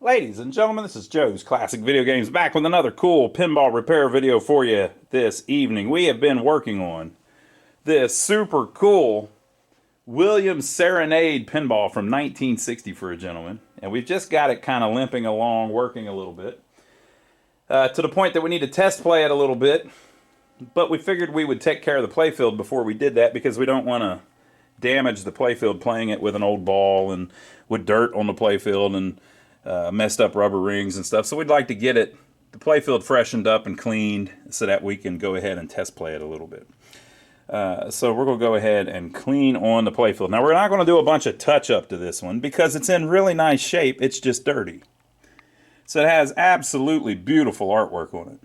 Ladies and gentlemen, this is Joe's Classic Video Games back with another cool pinball repair video for you this evening. We have been working on this super cool Williams Serenade pinball from 1960 for a gentleman. And we've just got it kind of limping along, working a little bit. To the point that we need to test play it a little bit. But we figured we would take care of the playfield before we did that because we don't want to damage the playfield playing it with an old ball and with dirt on the playfield and messed up rubber rings and stuff. So we'd like to get the playfield freshened up and cleaned so that we can go ahead and test play it a little bit. So we're going to go ahead and clean on the playfield. Now we're not going to do a bunch of touch up to this one because it's in really nice shape. It's just dirty. So it has absolutely beautiful artwork on it.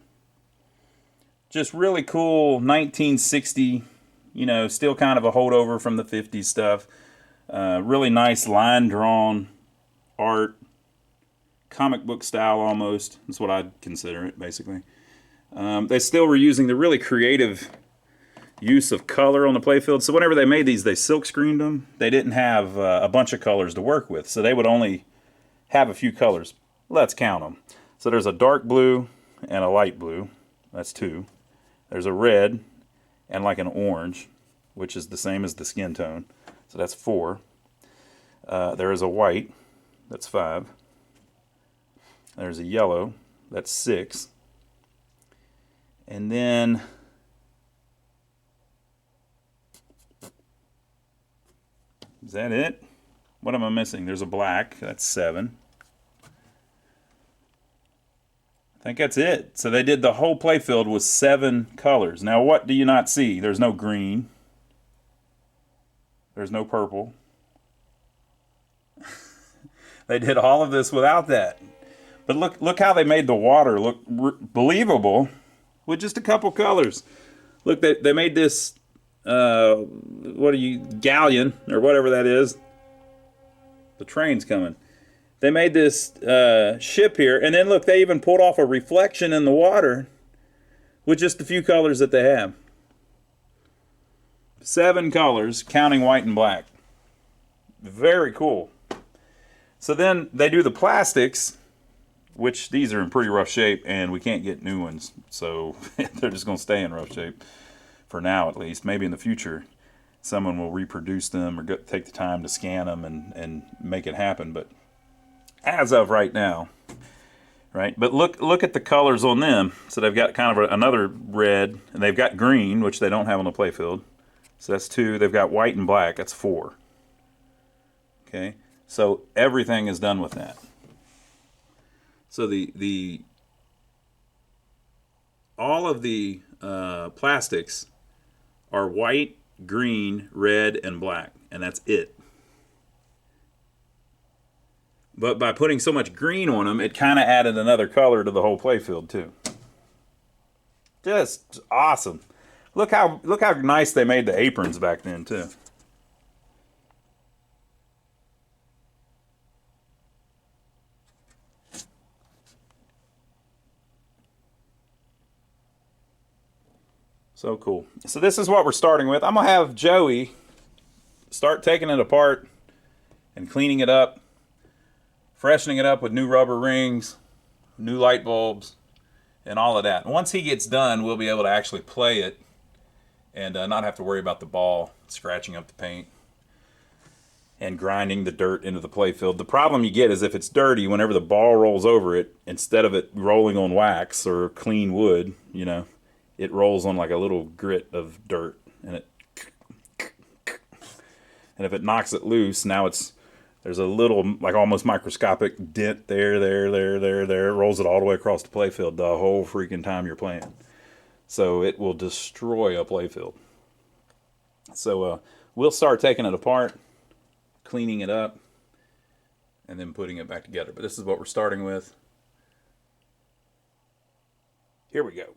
Just really cool 1960, still kind of a holdover from the 50s stuff. Really nice line drawn art. Comic book style almost. That's what I'd consider it, basically. They still were using the really creative use of color on the playfield. So whenever they made these, they silk screened them. They didn't have a bunch of colors to work with. So they would only have a few colors. Let's count them. So there's a dark blue and a light blue. That's 2. There's a red and like an orange, which is the same as the skin tone. So that's 4. There is a white. That's 5. There's a yellow. That's 6. And then is that it? What am I missing? There's a black. That's 7. I think that's it. So they did the whole playfield with 7 colors. Now what do you not see? There's no green. There's no purple. They did all of this without that. But look how they made the water look believable with just a couple colors. Look, they made this, galleon, or whatever that is. The train's coming. They made this ship here, and then look, they even pulled off a reflection in the water with just a few colors that they have. 7 colors, counting white and black. Very cool. So then they do the plastics, which these are in pretty rough shape, and we can't get new ones. So they're just going to stay in rough shape for now, at least. Maybe in the future, someone will reproduce them or take the time to scan them and make it happen. But as of right now, right? But look at the colors on them. So they've got kind of another red, and they've got green, which they don't have on the playfield. So that's 2. They've got white and black. That's 4. Okay, so everything is done with that. So all of the plastics are white, green, red, and black, and that's it. But by putting so much green on them, it kind of added another color to the whole playfield too. Just awesome. Look how nice they made the aprons back then too. So cool. So this is what we're starting with. I'm going to have Joey start taking it apart and cleaning it up, freshening it up with new rubber rings, new light bulbs, and all of that. And once he gets done, we'll be able to actually play it and not have to worry about the ball scratching up the paint and grinding the dirt into the playfield. The problem you get is if it's dirty, whenever the ball rolls over it, instead of it rolling on wax or clean wood, it rolls on like a little grit of dirt, and if it knocks it loose, now there's a little like almost microscopic dent there. It rolls it all the way across the playfield the whole freaking time you're playing. So it will destroy a playfield. So we'll start taking it apart, cleaning it up, and then putting it back together. But this is what we're starting with. Here we go.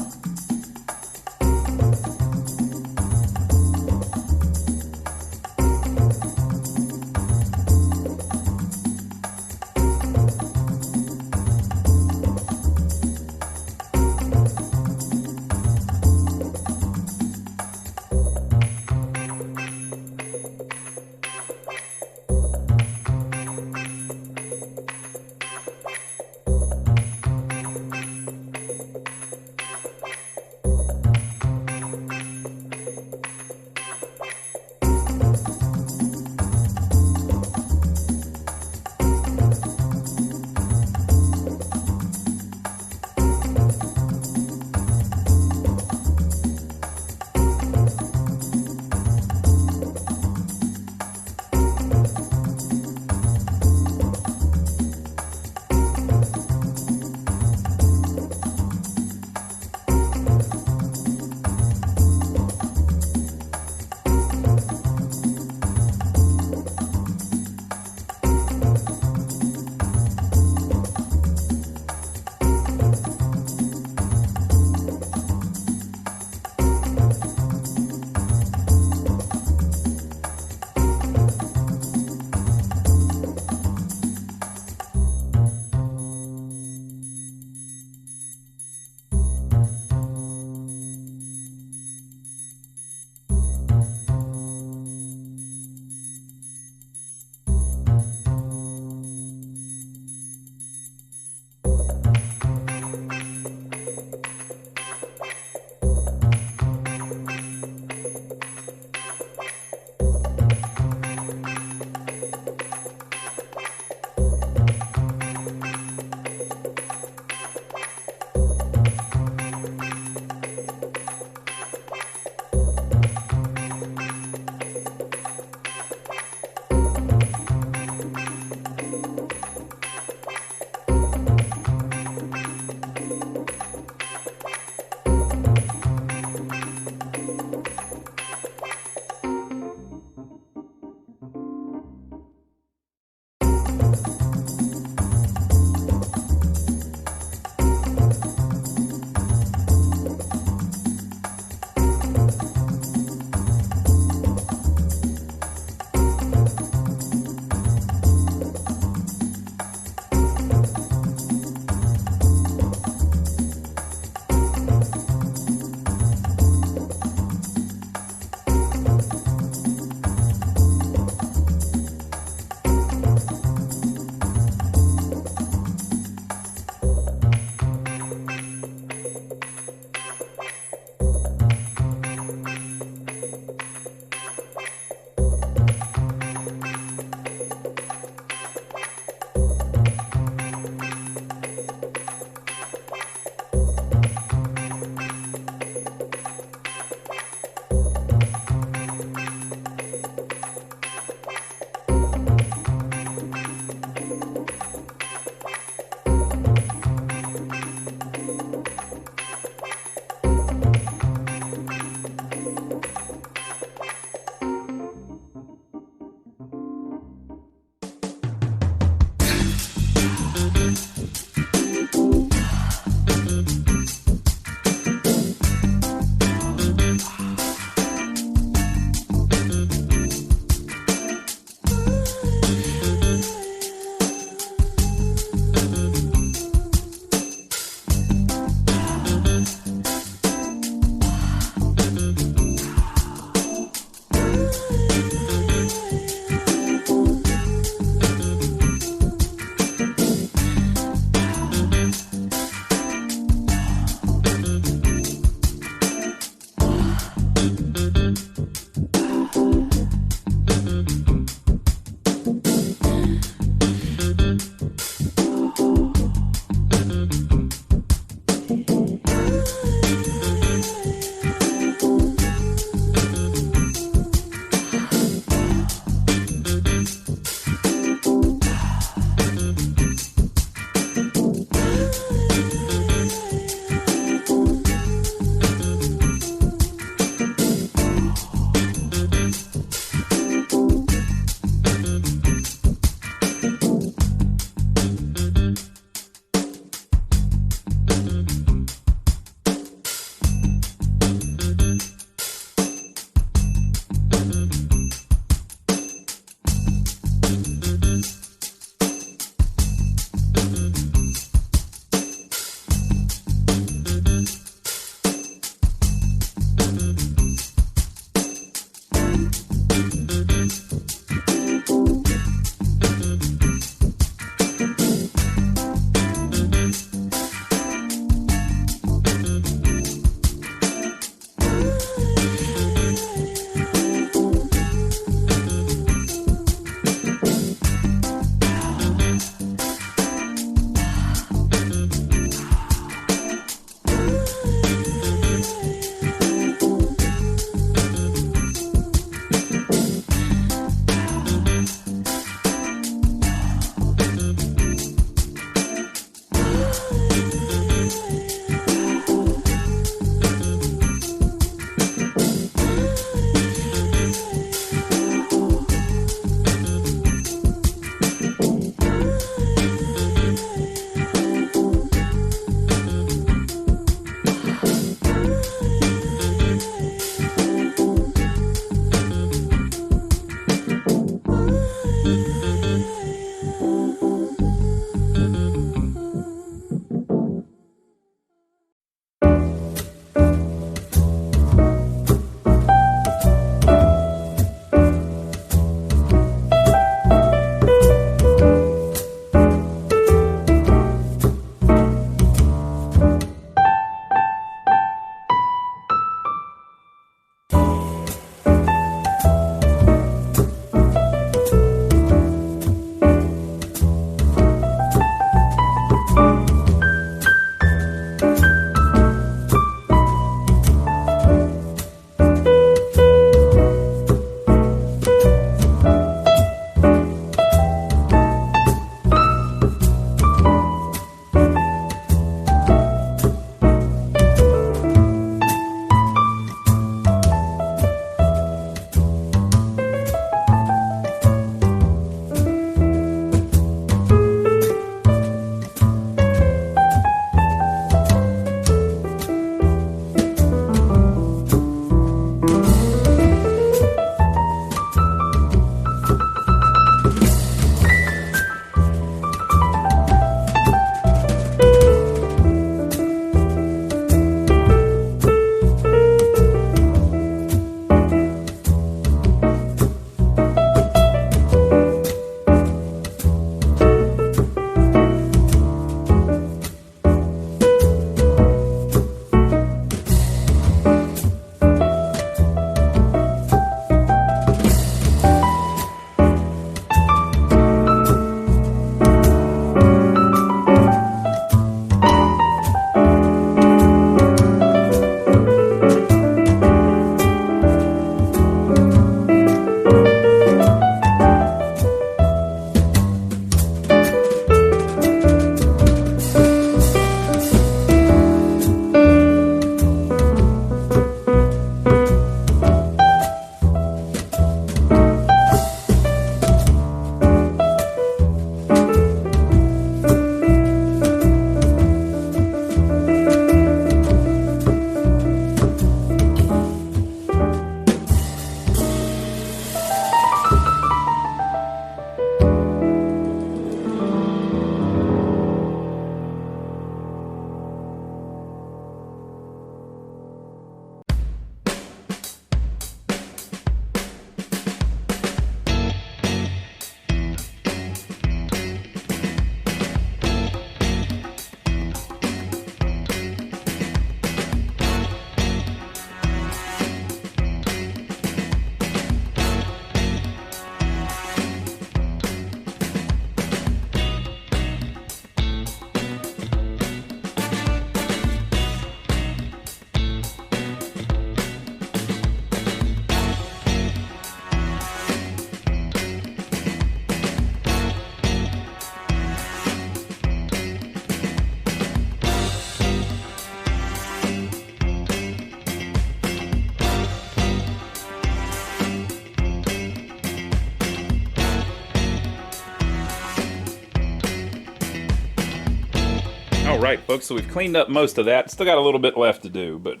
Alright folks, so we've cleaned up most of that. Still got a little bit left to do, but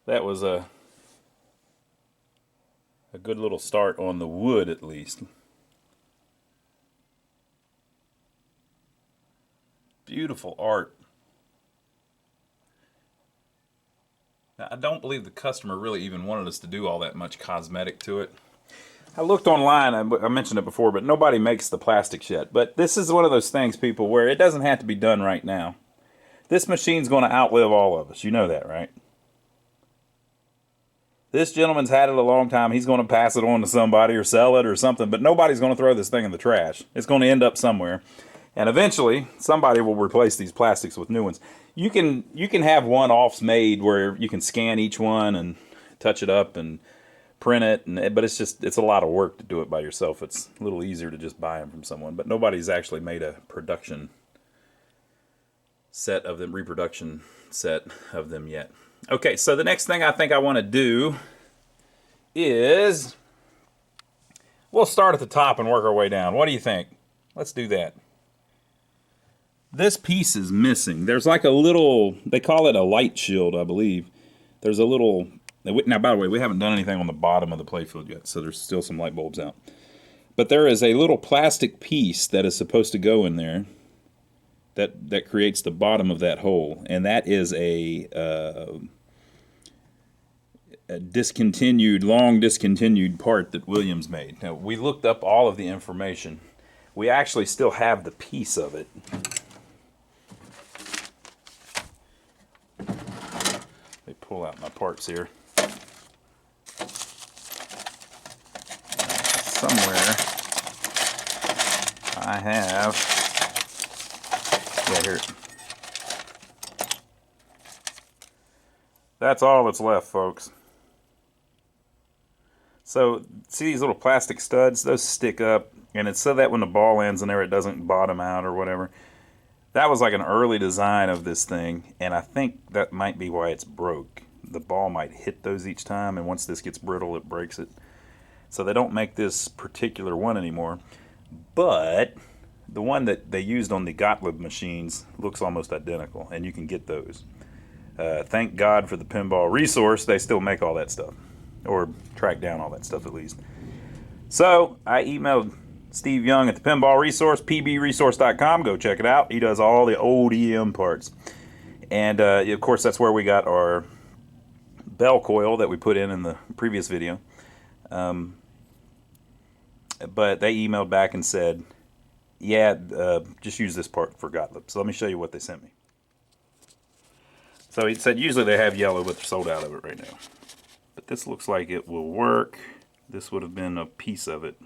that was a good little start on the wood at least. Beautiful art. Now, I don't believe the customer really even wanted us to do all that much cosmetic to it. I looked online, I mentioned it before, but nobody makes the plastics yet. But this is one of those things, people, where it doesn't have to be done right now. This machine's going to outlive all of us. You know that, right? This gentleman's had it a long time. He's going to pass it on to somebody or sell it or something, but nobody's going to throw this thing in the trash. It's going to end up somewhere. And eventually, somebody will replace these plastics with new ones. You can have one-offs made where you can scan each one and touch it up and print it, but it's a lot of work to do it by yourself. It's a little easier to just buy them from someone, but nobody's actually made a production set of them, reproduction set of them yet. Okay, so the next thing I think I want to do is we'll start at the top and work our way down. What do you think? Let's do that. This piece is missing. There's like a little, they call it a light shield, I believe. There's a little, now by the way, we haven't done anything on the bottom of the playfield yet, so there's still some light bulbs out. But there is a little plastic piece that is supposed to go in there that creates the bottom of that hole, and that is a long discontinued part that Williams made. Now, we looked up all of the information. We actually still have the piece of it. Let me pull out my parts here. Somewhere I have, yeah, here. That's all that's left, folks. So, see these little plastic studs? Those stick up, and it's so that when the ball lands in there, it doesn't bottom out or whatever. That was like an early design of this thing, and I think that might be why it's broke. The ball might hit those each time, and once this gets brittle, it breaks it. So they don't make this particular one anymore. But the one that they used on the Gottlieb machines looks almost identical, and you can get those. Thank God for the Pinball resource. They still make all that stuff, or track down all that stuff at least. So I emailed Steve Young at the Pinball Resource, pbresource.com. Go check it out. He does all the old EM parts. And of course, that's where we got our bell coil that we put in the previous video. But they emailed back and said, yeah, just use this part for Gottlieb. So let me show you what they sent me. So he said usually they have yellow, but they're sold out of it right now. But this looks like it will work. This would have been a piece of it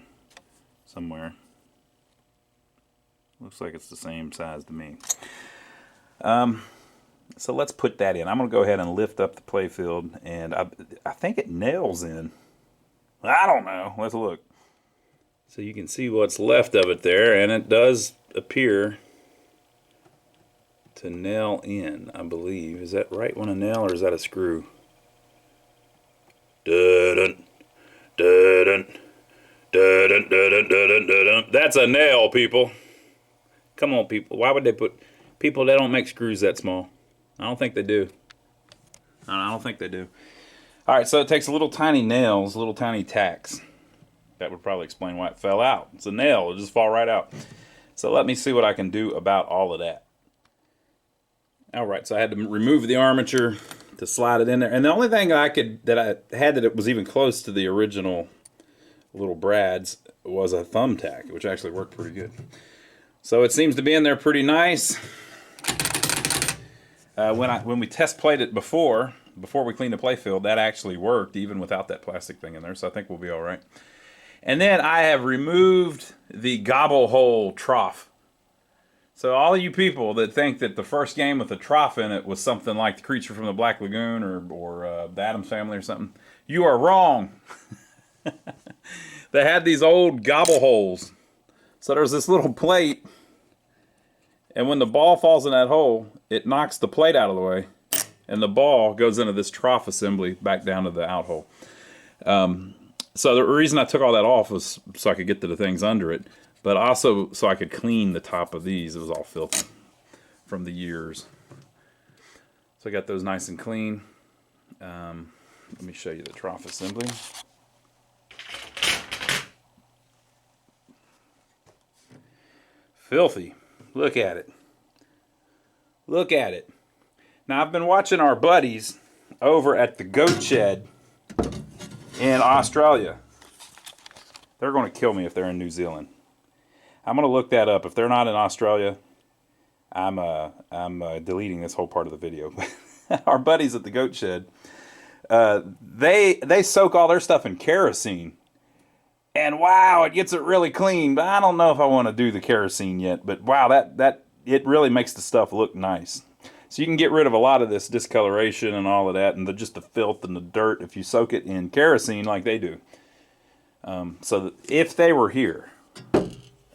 somewhere. Looks like it's the same size to me. So let's put that in. I'm going to go ahead and lift up the playfield, and I think it nails in. I don't know. Let's look. So you can see what's left of it there, and it does appear to nail in, I believe. Is that right on a nail, or is that a screw? Dun, dun, dun, dun, dun, dun, dun, dun, dun. That's a nail, people. Come on, people. Why would they put... People, they don't make screws that small. I don't think they do. I don't think they do. Alright, so it takes little tiny nails, little tiny tacks. That would probably explain why it fell out. It's a nail. It'll just fall right out. So let me see what I can do about all of that. Alright, so I had to remove the armature to slide it in there. And the only thing I had that it was even close to the original little brads was a thumbtack, which actually worked pretty good. So it seems to be in there pretty nice. When we test played it before we cleaned the playfield, that actually worked even without that plastic thing in there, so I think we'll be all right. And then I have removed the gobble hole trough. So all of you people that think that the first game with a trough in it was something like the Creature from the Black Lagoon or the Addams Family or something, you are wrong. They had these old gobble holes. So there's this little plate, and when the ball falls in that hole, it knocks the plate out of the way, and the ball goes into this trough assembly back down to the out hole. So the reason I took all that off was so I could get to the things under it, but also so I could clean the top of these. It was all filthy. from the years. So I got those nice and clean. Let me show you the trough assembly. Filthy. Look at it. Look at it. Now, I've been watching our buddies over at the Goat Shed in Australia. They're going to kill me if they're in New Zealand. I'm going to look that up. If they're not in Australia, I'm deleting this whole part of the video. Our buddies at the Goat Shed, they soak all their stuff in kerosene. And wow, it gets it really clean. But I don't know if I want to do the kerosene yet. But wow, that it really makes the stuff look nice. So you can get rid of a lot of this discoloration and all of that, and just the filth and the dirt if you soak it in kerosene like they do. So if they were here,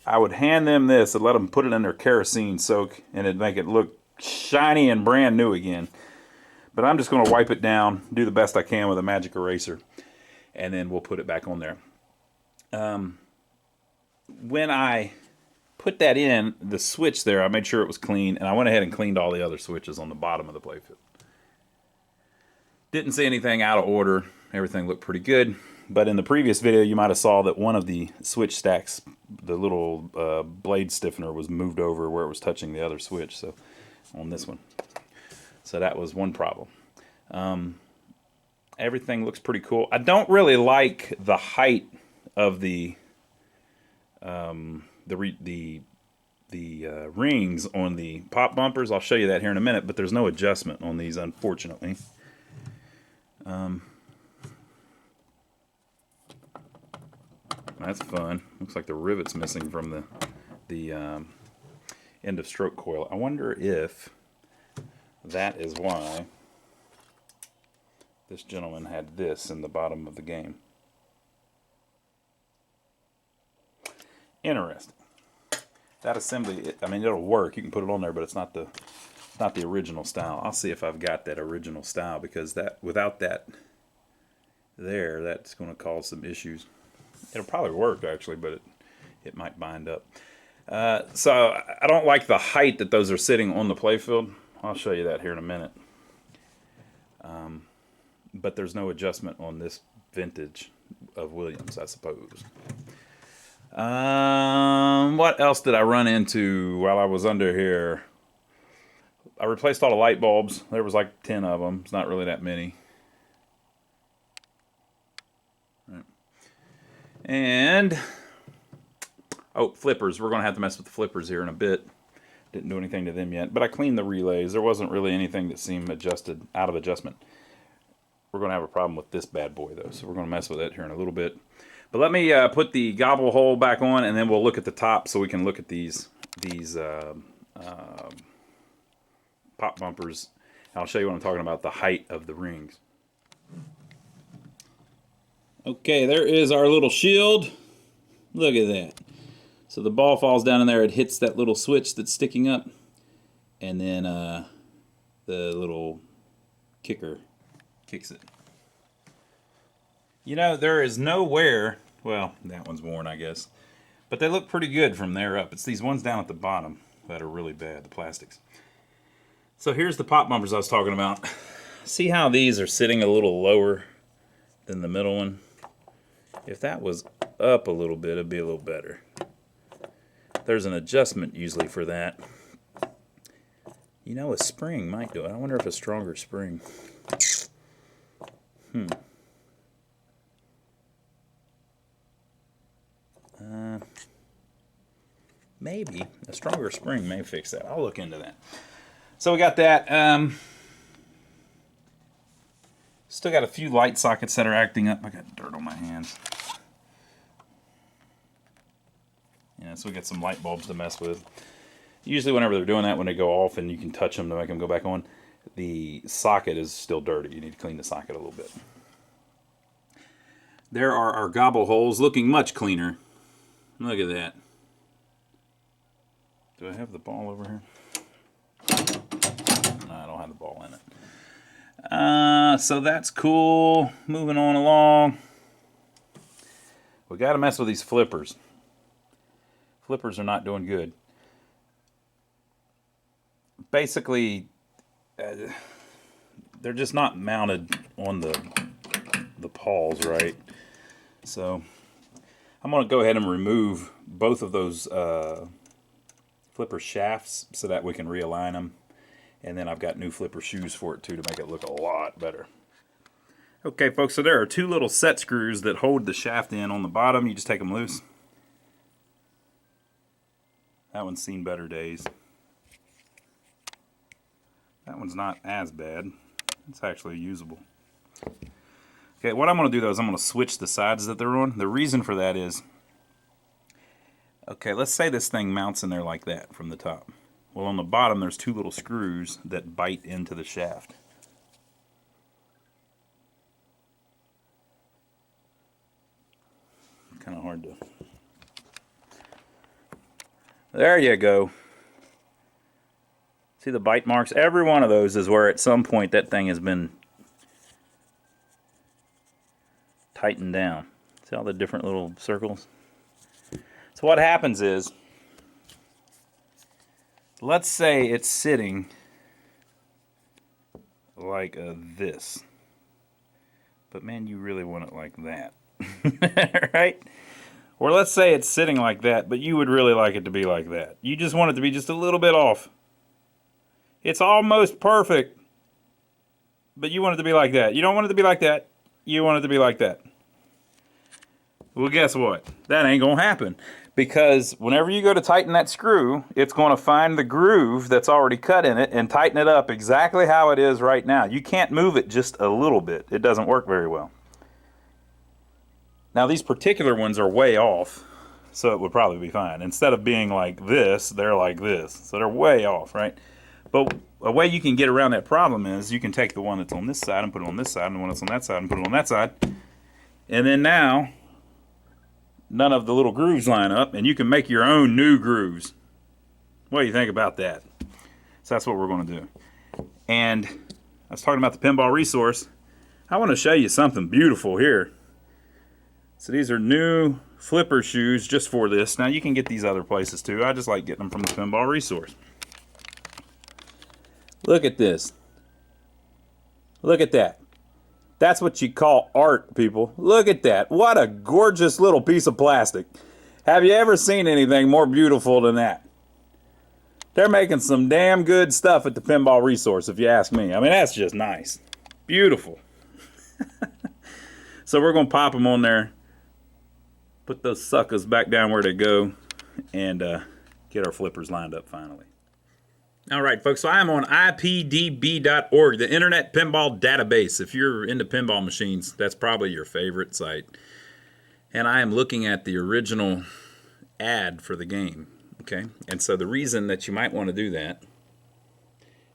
I would hand them this and let them put it in their kerosene soak, and it'd make it look shiny and brand new again. But I'm just going to wipe it down, do the best I can with a magic eraser, and then we'll put it back on there. When I put that in, the switch there, I made sure it was clean, and I went ahead and cleaned all the other switches on the bottom of the playfield. Didn't see anything out of order. Everything looked pretty good. But in the previous video, you might have saw that one of the switch stacks, the little blade stiffener, was moved over where it was touching the other switch. So on this one. So that was one problem. Everything looks pretty cool. I don't really like the height of the rings on the pop bumpers. I'll show you that here in a minute, but there's no adjustment on these, unfortunately. That's fun. Looks like the rivet's missing from the end of stroke coil. I wonder if that is why this gentleman had this in the bottom of the game. Interesting. That assembly, I mean, it'll work. You can put it on there, but it's not the original style. I'll see if I've got that original style, because that without that there, that's going to cause some issues. It'll probably work actually, but it might bind up. So I don't like the height that those are sitting on the playfield. I'll show you that here in a minute. But there's no adjustment on this vintage of Williams, I suppose. What else did I run into while I was under here? I replaced all the light bulbs. There was like 10 of them. It's not really that many. Right. And, oh, flippers. We're going to have to mess with the flippers here in a bit. Didn't do anything to them yet. But I cleaned the relays. There wasn't really anything that seemed adjusted, out of adjustment. We're going to have a problem with this bad boy, though. So we're going to mess with it here in a little bit. But let me put the gobble hole back on, and then we'll look at the top so we can look at these pop bumpers. I'll show you what I'm talking about, the height of the rings. Okay, there is our little shield. Look at that. So the ball falls down in there, it hits that little switch that's sticking up, and then the little kicker kicks it. You know, there is nowhere, well, that one's worn, I guess, but they look pretty good from there up. It's these ones down at the bottom that are really bad, the plastics. So here's the pop bumpers I was talking about. See how these are sitting a little lower than the middle one? If that was up a little bit, it'd be a little better. There's an adjustment usually for that. You know, a spring might do it. I wonder if a stronger spring. Maybe a stronger spring may fix that. I'll look into that. So we got that. Still got a few light sockets that are acting up. I got dirt on my hands. Yeah, so we got some light bulbs to mess with. Usually whenever they're doing that, when they go off and you can touch them to make them go back on, the socket is still dirty. You need to clean the socket a little bit. There are our gobble holes, looking much cleaner. Look at that. Do I have the ball over here? No, I don't have the ball in it. So that's cool. Moving on along. We got to mess with these flippers. Flippers are not doing good. basically, they're just not mounted on the pawls right. So I'm going to go ahead and remove both of those flipper shafts so that we can realign them. And then I've got new flipper shoes for it too to make it look a lot better. Okay folks, so there are two little set screws that hold the shaft in on the bottom. You just take them loose. That one's seen better days. That one's not as bad. It's actually usable. Okay, what I'm going to do though is I'm going to switch the sides that they're on. The reason for that is, okay, let's say this thing mounts in there like that from the top. Well, on the bottom there's two little screws that bite into the shaft. Kind of hard to... There you go. See the bite marks? Every one of those is where at some point that thing has been tightened down. See all the different little circles? So what happens is, let's say it's sitting like this. But man, you really want it like that. Right? Or let's say it's sitting like that, but you would really like it to be like that. You just want it to be just a little bit off. It's almost perfect, but you want it to be like that. You don't want it to be like that. You want it to be like that. Well, guess what? That ain't going to happen. Because whenever you go to tighten that screw, it's going to find the groove that's already cut in it and tighten it up exactly how it is right now. You can't move it just a little bit. It doesn't work very well. Now these particular ones are way off, so it would probably be fine. Instead of being like this, they're like this. So they're way off, right? But a way you can get around that problem is you can take the one that's on this side and put it on this side, and the one that's on that side and put it on that side. And then now, none of the little grooves line up, and you can make your own new grooves. What do you think about that? So that's what we're going to do. And I was talking about the pinball resource. I want to show you something beautiful here. So these are new flipper shoes just for this. Now you can get these other places too. I just like getting them from the pinball resource. Look at this. Look at that. That's what you call art, people. Look at that. What a gorgeous little piece of plastic. Have you ever seen anything more beautiful than that? They're making some damn good stuff at the pinball resource, if you ask me. I mean, that's just nice. Beautiful. So we're going to pop them on there. Put those suckers back down where they go. And get our flippers lined up finally. All right, folks, so I am on ipdb.org, the Internet Pinball Database. If you're into pinball machines, that's probably your favorite site. And I am looking at the original ad for the game, okay? And so the reason that you might want to do that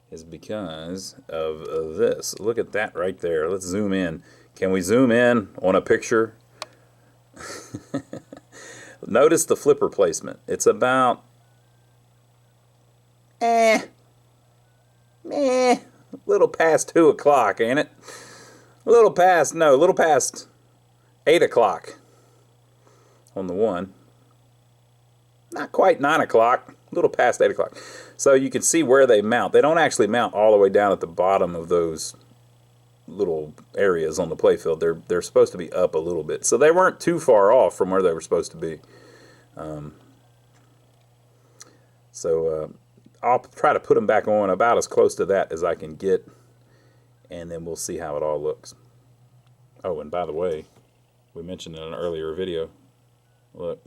is because of this. Look at that right there. Let's zoom in. Can we zoom in on a picture? Notice the flipper placement. It's about... a little past 2 o'clock, ain't it? A little past 8 o'clock on the one. Not quite 9 o'clock, a little past 8 o'clock. So you can see where they mount. They don't actually mount all the way down at the bottom of those little areas on the playfield. They're supposed to be up a little bit. So they weren't too far off from where they were supposed to be. I'll try to put them back on about as close to that as I can get, and then we'll see how it all looks. Oh, and by the way, we mentioned in an earlier video, look,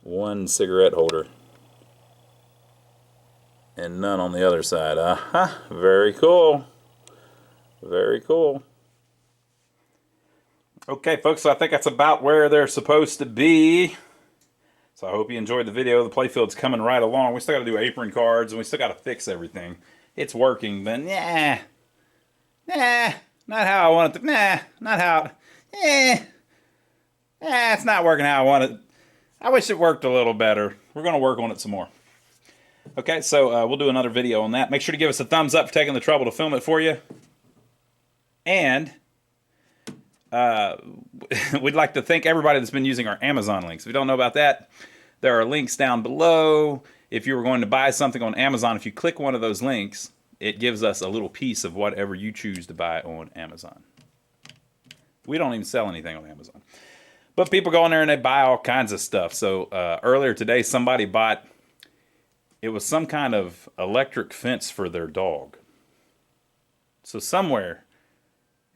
one cigarette holder and none on the other side. Aha, very cool. Very cool. Okay, folks, so I think that's about where they're supposed to be. So I hope you enjoyed the video. The playfield's coming right along. We still got to do apron cards, and we still got to fix everything. It's working, but not how I want it to. Not how. It's not working how I want it. I wish it worked a little better. We're going to work on it some more. Okay, so we'll do another video on that. Make sure to give us a thumbs up for taking the trouble to film it for you. And we'd like to thank everybody that's been using our Amazon links. If you don't know about that, there are links down below. if you were going to buy something on Amazon, if you click one of those links, it gives us a little piece of whatever you choose to buy on Amazon. We don't even sell anything on Amazon. But people go in there and they buy all kinds of stuff. So earlier today, somebody bought, it was some kind of electric fence for their dog. So somewhere,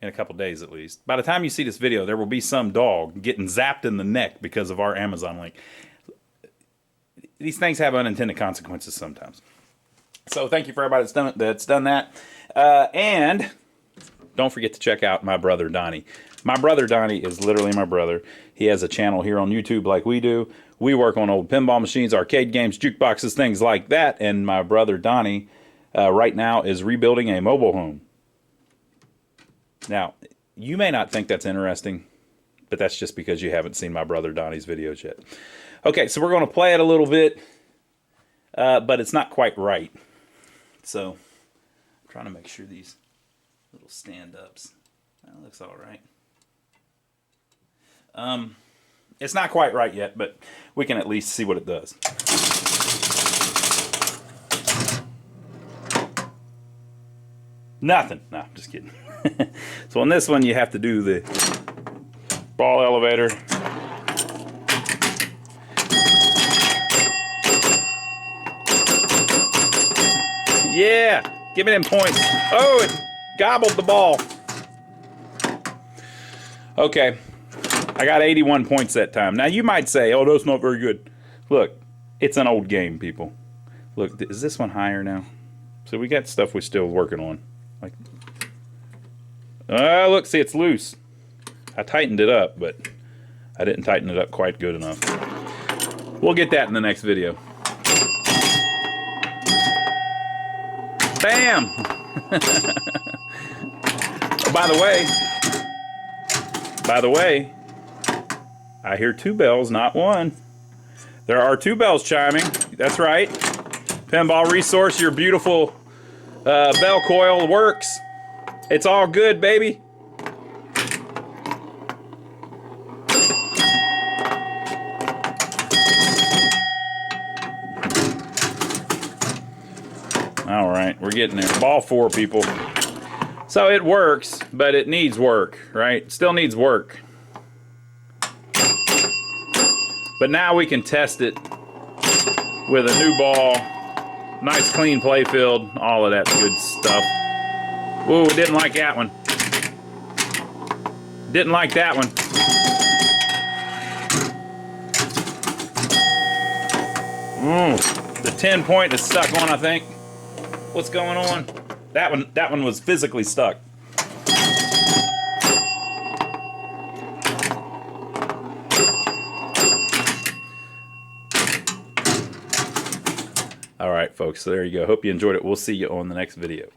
in a couple days at least, by the time you see this video, there will be some dog getting zapped in the neck because of our Amazon link. These things have unintended consequences sometimes. So thank you for everybody that's done that. And don't forget to check out my brother Donnie. My brother Donnie is literally my brother. He has a channel here on YouTube like we do. We work on old pinball machines, arcade games, jukeboxes, things like that. And my brother Donnie right now is rebuilding a mobile home. Now, you may not think that's interesting, but that's just because you haven't seen my brother Donnie's videos yet. Okay, so we're going to play it a little bit, but it's not quite right. So, I'm trying to make sure these little stand-ups, that looks all right. It's not quite right yet, but we can at least see what it does. Nothing. No, I'm just kidding. So on this one, you have to do the ball elevator. Yeah, give me them points. Oh, it gobbled the ball. Okay, I got 81 points that time. Now you might say, oh, that's not very good. Look, it's an old game, people. Look, is this one higher now? So we got stuff we're still working on. Like, look, see, it's loose. I tightened it up, but I didn't tighten it up quite good enough. We'll get that in the next video. Bam! Oh, by the way, I hear 2 bells, not 1. There are 2 bells chiming. That's right. Pinball Resource, your beautiful bell coil works. It's all good, baby. All right, we're getting there. Ball 4, people. So it works, but it needs work, right? It still needs work. But now we can test it with a new ball. Nice clean playfield, all of that good stuff. Whoa, didn't like that one. Didn't like that one. The 10 point is stuck on, I think. What's going on? That one was physically stuck. All right, folks, so there you go. Hope you enjoyed it. We'll see you on the next video.